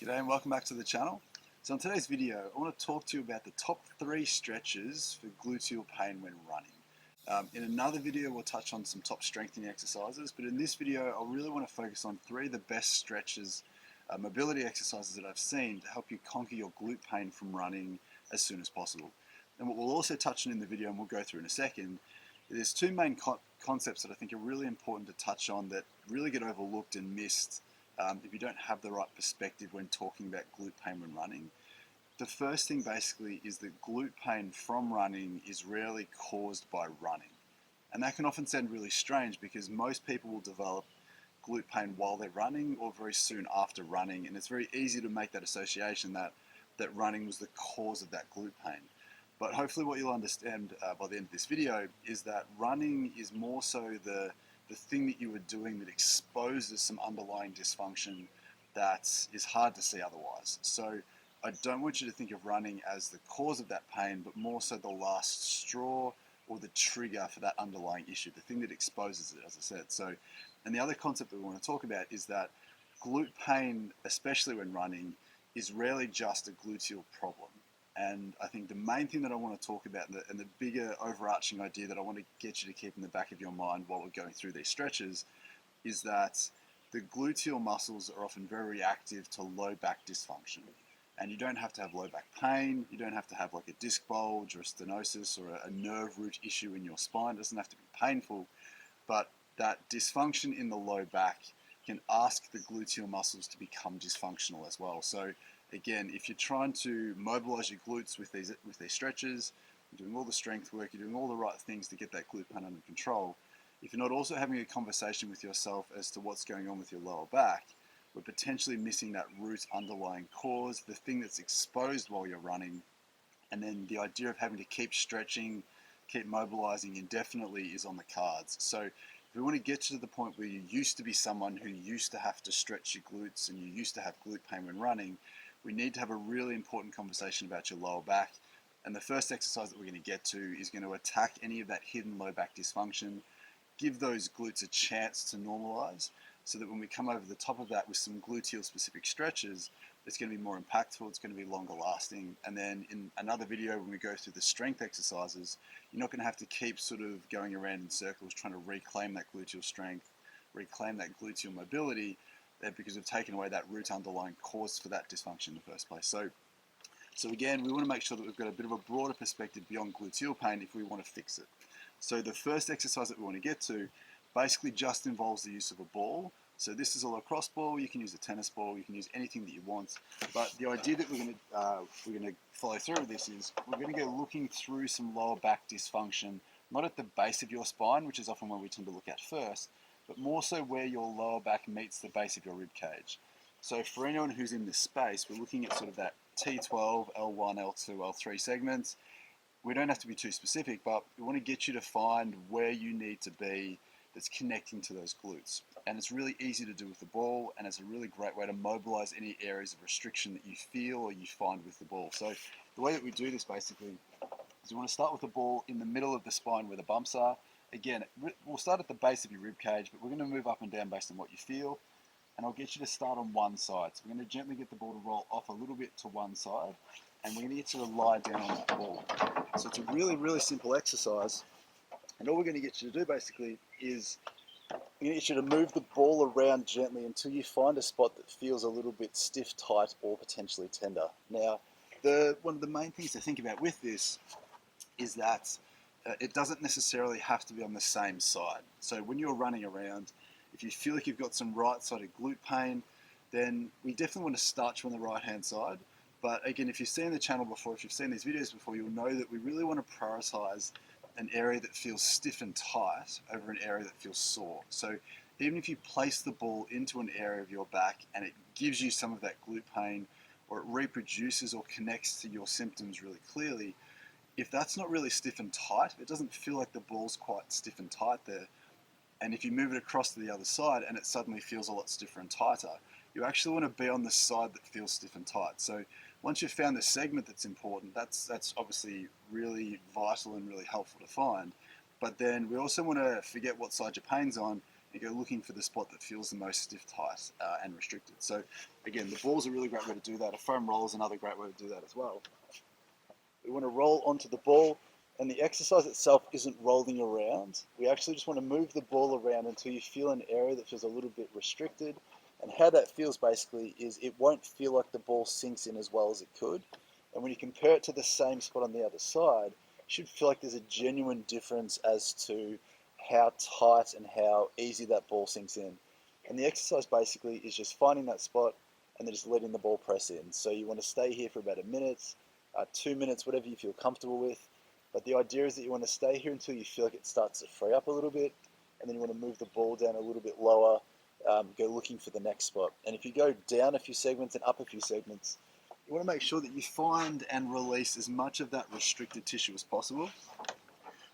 G'day and welcome back to the channel. So in today's video, I want to talk to you about the top 3 stretches for gluteal pain when running. In another video, we'll touch on some top strengthening exercises, but in this video, I really want to focus on 3 of the best stretches, mobility exercises that I've seen to help you conquer your glute pain from running as soon as possible. And what we'll also touch on in the video, and we'll go through in a second, there's 2 main concepts that I think are really important to touch on that really get overlooked and missed if you don't have the right perspective when talking about glute pain when running. The first thing basically is that glute pain from running is rarely caused by running. And that can often sound really strange because most people will develop glute pain while they're running or very soon after running, and it's very easy to make that association that running was the cause of that glute pain. But hopefully what you'll understand by the end of this video is that running is more so the thing that you were doing that exposes some underlying dysfunction that is hard to see otherwise. So I don't want you to think of running as the cause of that pain, but more so the last straw or the trigger for that underlying issue, the thing that exposes it, as I said. So, and the other concept that we want to talk about is that glute pain, especially when running, is rarely just a gluteal problem. And I think the main thing that I want to talk about and the bigger overarching idea that I want to get you to keep in the back of your mind while we're going through these stretches is that the gluteal muscles are often very reactive to low back dysfunction. And you don't have to have low back pain, you don't have to have like a disc bulge or a stenosis or a nerve root issue in your spine. It doesn't have to be painful, but that dysfunction in the low back can ask the gluteal muscles to become dysfunctional as well. So again, if you're trying to mobilize your glutes with these stretches, you're doing all the strength work, you're doing all the right things to get that glute pain under control, if you're not also having a conversation with yourself as to what's going on with your lower back, we're potentially missing that root underlying cause, the thing that's exposed while you're running, and then the idea of having to keep stretching, keep mobilizing indefinitely is on the cards. So if we want to get to the point where you used to be someone who used to have to stretch your glutes and you used to have glute pain when running, we need to have a really important conversation about your lower back. And the first exercise that we're going to get to is going to attack any of that hidden low back dysfunction, give those glutes a chance to normalize, so that when we come over the top of that with some gluteal specific stretches, it's going to be more impactful, it's going to be longer lasting. And then in another video, when we go through the strength exercises, you're not going to have to keep sort of going around in circles trying to reclaim that gluteal strength, reclaim that gluteal mobility, because we've taken away that root underlying cause for that dysfunction in the first place. So again, we want to make sure that we've got a bit of a broader perspective beyond gluteal pain if we want to fix it. So the first exercise that we want to get to basically just involves the use of a ball. So this is a lacrosse ball. You can use a tennis ball. You can use anything that you want. But the idea that we're going to follow through with this is we're going to go looking through some lower back dysfunction, not at the base of your spine, which is often where we tend to look at first, but more so where your lower back meets the base of your rib cage. So for anyone who's in this space, we're looking at sort of that T12, L1, L2, L3 segments. We don't have to be too specific, but we want to get you to find where you need to be that's connecting to those glutes. And it's really easy to do with the ball, and it's a really great way to mobilize any areas of restriction that you feel or you find with the ball. So the way that we do this basically is we want to start with the ball in the middle of the spine where the bumps are. Again, we'll start at the base of your rib cage, but we're going to move up and down based on what you feel. And I'll get you to start on one side. So we're going to gently get the ball to roll off a little bit to one side, and we're going to get you to lie down on that ball. So it's a really, really simple exercise. And all we're going to get you to do basically is we're going to get you to move the ball around gently until you find a spot that feels a little bit stiff, tight, or potentially tender. Now, one of the main things to think about with this is that it doesn't necessarily have to be on the same side. So when you're running around, if you feel like you've got some right-sided glute pain, then we definitely want to start you on the right-hand side. But again, if you've seen the channel before, if you've seen these videos before, you'll know that we really want to prioritize an area that feels stiff and tight over an area that feels sore. So even if you place the ball into an area of your back and it gives you some of that glute pain, or it reproduces or connects to your symptoms really clearly, if that's not really stiff and tight, it doesn't feel like the ball's quite stiff and tight there, and if you move it across to the other side and it suddenly feels a lot stiffer and tighter, you actually want to be on the side that feels stiff and tight. So once you've found the segment that's important, that's obviously really vital and really helpful to find. But then we also want to forget what side your pain's on and go looking for the spot that feels the most stiff, tight, and restricted. So again, the ball is a really great way to do that. A foam roll is another great way to do that as well. We want to roll onto the ball, and the exercise itself isn't rolling around. We actually just want to move the ball around until you feel an area that feels a little bit restricted. And how that feels basically is it won't feel like the ball sinks in as well as it could. And when you compare it to the same spot on the other side, you should feel like there's a genuine difference as to how tight and how easy that ball sinks in. And the exercise basically is just finding that spot and then just letting the ball press in. So you want to stay here for about a minute, 2 minutes, whatever you feel comfortable with. But the idea is that you want to stay here until you feel like it starts to free up a little bit, and then you want to move the ball down a little bit lower, go looking for the next spot. And if you go down a few segments and up a few segments, you want to make sure that you find and release as much of that restricted tissue as possible,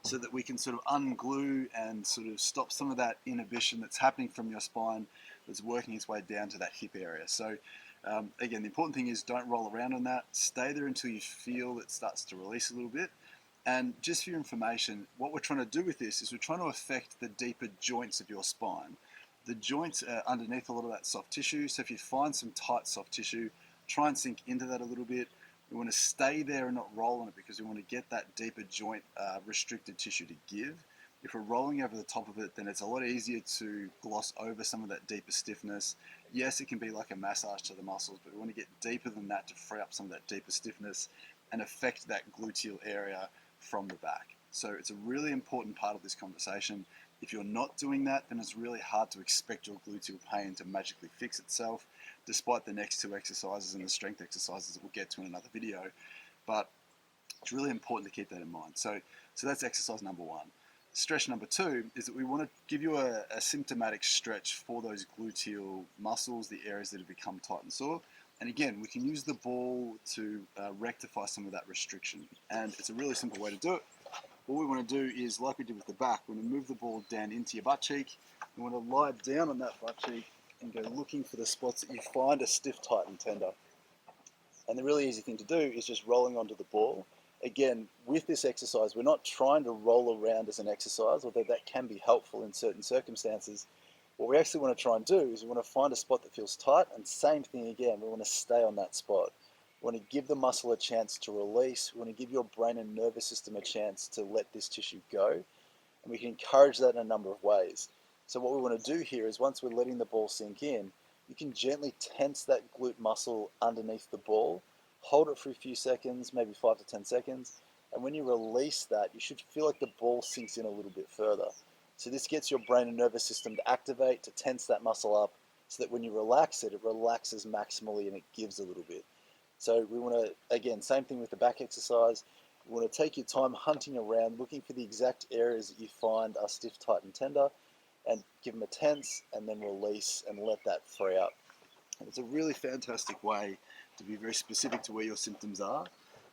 so that we can sort of unglue and sort of stop some of that inhibition that's happening from your spine that's working its way down to that hip area. So again, the important thing is don't roll around on that. Stay there until you feel it starts to release a little bit. And just for your information, what we're trying to do with this is we're trying to affect the deeper joints of your spine. The joints are underneath a lot of that soft tissue, so if you find some tight soft tissue, try and sink into that a little bit. We want to stay there and not roll on it because we want to get that deeper joint restricted tissue to give. If we're rolling over the top of it, then it's a lot easier to gloss over some of that deeper stiffness. Yes, it can be like a massage to the muscles, but we want to get deeper than that to free up some of that deeper stiffness and affect that gluteal area from the back. So it's a really important part of this conversation. If you're not doing that, then it's really hard to expect your gluteal pain to magically fix itself, despite the next two exercises and the strength exercises that we'll get to in another video. But it's really important to keep that in mind. So that's exercise number one. Stretch number two is that we want to give you a symptomatic stretch for those gluteal muscles, the areas that have become tight and sore. And again, we can use the ball to rectify some of that restriction. And it's a really simple way to do it. What we want to do is, like we did with the back, we want to move the ball down into your butt cheek. We want to lie down on that butt cheek and go looking for the spots that you find are stiff, tight, and tender. And the really easy thing to do is just rolling onto the ball. Again, with this exercise, we're not trying to roll around as an exercise, although that can be helpful in certain circumstances. What we actually want to try and do is we want to find a spot that feels tight, and same thing again, we want to stay on that spot. We want to give the muscle a chance to release. We want to give your brain and nervous system a chance to let this tissue go. And we can encourage that in a number of ways. So what we want to do here is once we're letting the ball sink in, you can gently tense that glute muscle underneath the ball, hold it for a few seconds, maybe 5 to 10 seconds, and when you release that, you should feel like the ball sinks in a little bit further. So this gets your brain and nervous system to activate, to tense that muscle up, so that when you relax it, it relaxes maximally and it gives a little bit. So we want to, again, same thing with the back exercise, we want to take your time hunting around, looking for the exact areas that you find are stiff, tight, and tender, and give them a tense, and then release and let that free up. And it's a really fantastic way to be very specific to where your symptoms are,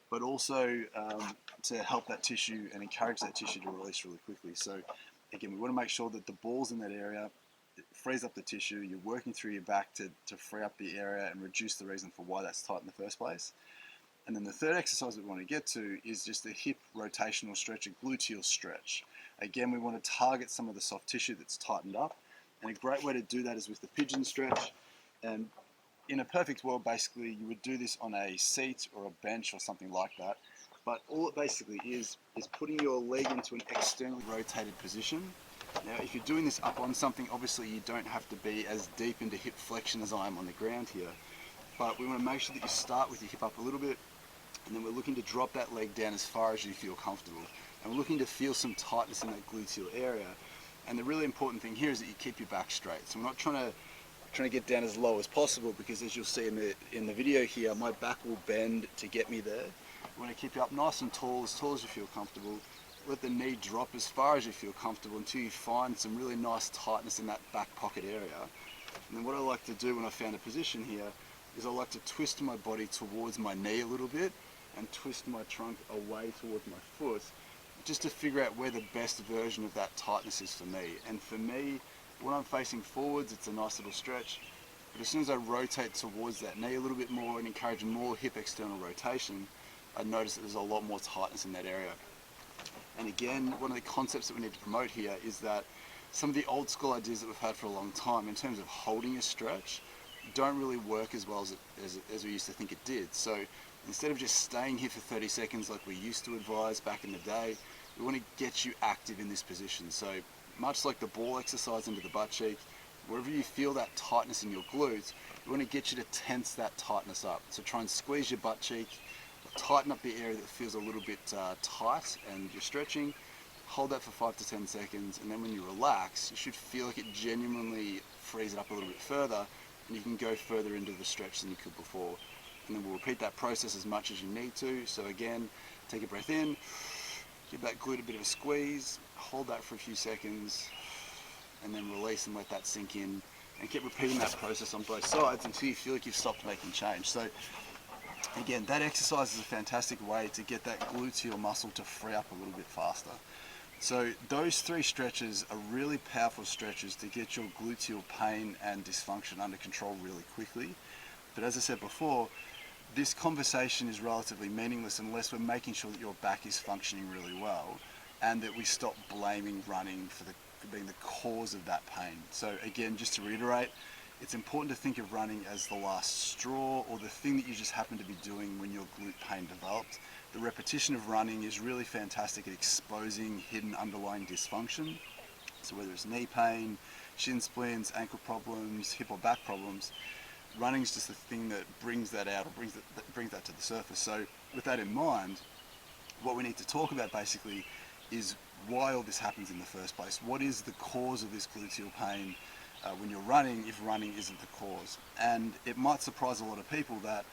but also to help that tissue and encourage that tissue to release really quickly. So again, we want to make sure that the ball's in that area, it frees up the tissue, you're working through your back to free up the area and reduce the reason for why that's tight in the first place. And then the third exercise that we want to get to is just a hip rotational stretch, a gluteal stretch. Again, we want to target some of the soft tissue that's tightened up. And a great way to do that is with the pigeon stretch. And in a perfect world, basically, you would do this on a seat or a bench or something like that. But all it basically is putting your leg into an externally rotated position. Now, if you're doing this up on something, obviously you don't have to be as deep into hip flexion as I am on the ground here. But we want to make sure that you start with your hip up a little bit, and then we're looking to drop that leg down as far as you feel comfortable. And we're looking to feel some tightness in that gluteal area. And the really important thing here is that you keep your back straight. So we're not trying to get down as low as possible, because as you'll see in the video here, my back will bend to get me there. We want to keep you up nice and tall as you feel comfortable. Let the knee drop as far as you feel comfortable until you find some really nice tightness in that back pocket area. And then what I like to do when I found a position here is I like to twist my body towards my knee a little bit and twist my trunk away towards my foot, just to figure out where the best version of that tightness is for me. And for me, when I'm facing forwards, it's a nice little stretch. But as soon as I rotate towards that knee a little bit more and encourage more hip external rotation, I notice that there's a lot more tightness in that area. And again, one of the concepts that we need to promote here is that some of the old school ideas that we've had for a long time in terms of holding a stretch don't really work as well as we used to think it did. So instead of just staying here for 30 seconds like we used to advise back in the day, we want to get you active in this position. So much like the ball exercise into the butt cheek, wherever you feel that tightness in your glutes, we want to get you to tense that tightness up. So try and squeeze your butt cheek, tighten up the area that feels a little bit tight and you're stretching. Hold that for 5 to 10 seconds, and then when you relax, you should feel like it genuinely frees it up a little bit further, and you can go further into the stretch than you could before. And then we'll repeat that process as much as you need to. So again, take a breath in, give that glute a bit of a squeeze, hold that for a few seconds, and then release and let that sink in, and keep repeating that process on both sides until you feel like you've stopped making change. So again, that exercise is a fantastic way to get that gluteal muscle to free up a little bit faster. So those 3 stretches are really powerful stretches to get your gluteal pain and dysfunction under control really quickly. But as I said before, this conversation is relatively meaningless unless we're making sure that your back is functioning really well, and that we stop blaming running for being the cause of that pain. So again, just to reiterate, it's important to think of running as the last straw, or the thing that you just happen to be doing when your glute pain developed. The repetition of running is really fantastic at exposing hidden underlying dysfunction. So whether it's knee pain, shin splints, ankle problems, hip or back problems, running is just the thing that brings that out, or brings that to the surface. So with that in mind, what we need to talk about basically is why all this happens in the first place. What is the cause of this gluteal pain when you're running, if running isn't the cause? And it might surprise a lot of people that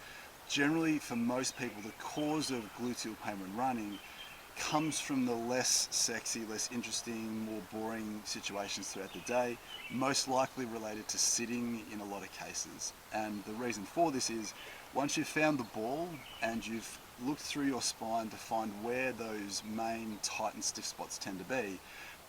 generally, for most people, the cause of gluteal pain when running comes from the less sexy, less interesting, more boring situations throughout the day, most likely related to sitting in a lot of cases. And the reason for this is, once you've found the ball and you've looked through your spine to find where those main tight and stiff spots tend to be,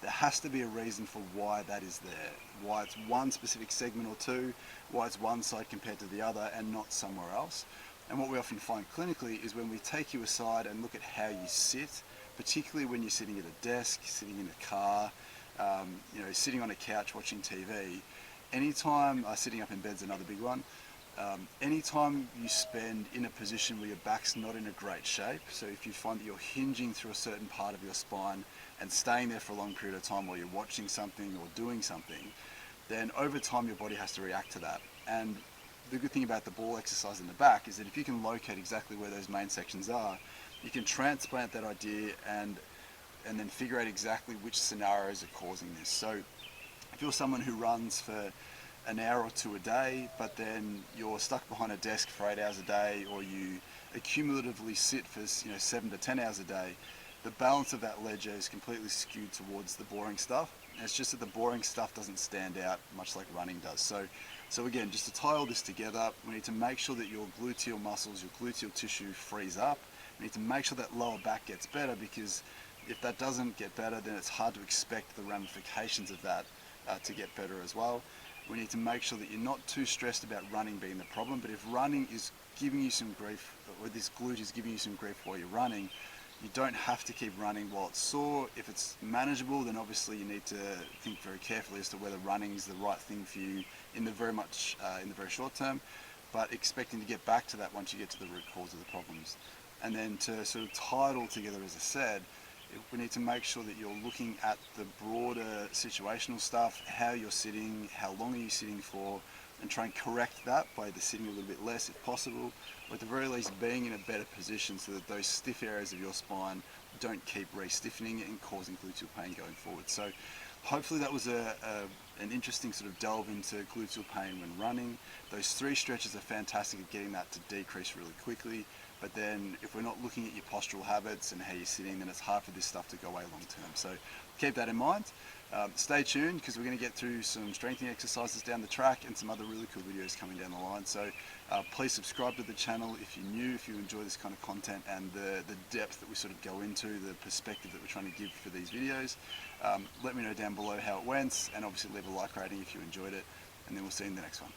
there has to be a reason for why that is there, why it's one specific segment or two, why it's one side compared to the other and not somewhere else. And what we often find clinically is when we take you aside and look at how you sit, particularly when you're sitting at a desk, sitting in a car, sitting on a couch watching TV, anytime, sitting up in bed's another big one, anytime you spend in a position where your back's not in a great shape, so if you find that you're hinging through a certain part of your spine and staying there for a long period of time while you're watching something or doing something, then over time your body has to react to that. And the good thing about the ball exercise in the back is that if you can locate exactly where those main sections are, you can transplant that idea and then figure out exactly which scenarios are causing this. So if you're someone who runs for an hour or two a day, but then you're stuck behind a desk for 8 hours a day, or you accumulatively sit for 7 to 10 hours a day, the balance of that ledger is completely skewed towards the boring stuff. And it's just that the boring stuff doesn't stand out much like running does. So again, just to tie all this together, we need to make sure that your gluteal muscles, your gluteal tissue frees up. We need to make sure that lower back gets better, because if that doesn't get better, then it's hard to expect the ramifications of that to get better as well. We need to make sure that you're not too stressed about running being the problem, but if running is giving you some grief, or this glute is giving you some grief while you're running, you don't have to keep running while it's sore. If it's manageable, then obviously you need to think very carefully as to whether running is the right thing for you in the very short term, but expecting to get back to that once you get to the root cause of the problems. And then to sort of tie it all together, as I said, we need to make sure that you're looking at the broader situational stuff, how you're sitting, how long are you sitting for, and try and correct that by either sitting a little bit less if possible, or at the very least being in a better position so that those stiff areas of your spine don't keep re-stiffening and causing gluteal pain going forward. So hopefully that was an interesting sort of delve into gluteal pain when running. Those 3 stretches are fantastic at getting that to decrease really quickly, but then if we're not looking at your postural habits and how you're sitting, then it's hard for this stuff to go away long term. So keep that in mind. Stay tuned, because we're going to get through some strengthening exercises down the track and some other really cool videos coming down the line. So please subscribe to the channel if you're new, if you enjoy this kind of content and the depth that we sort of go into, the perspective that we're trying to give for these videos. Let me know down below how it went, and obviously leave a like rating if you enjoyed it, and then we'll see you in the next one.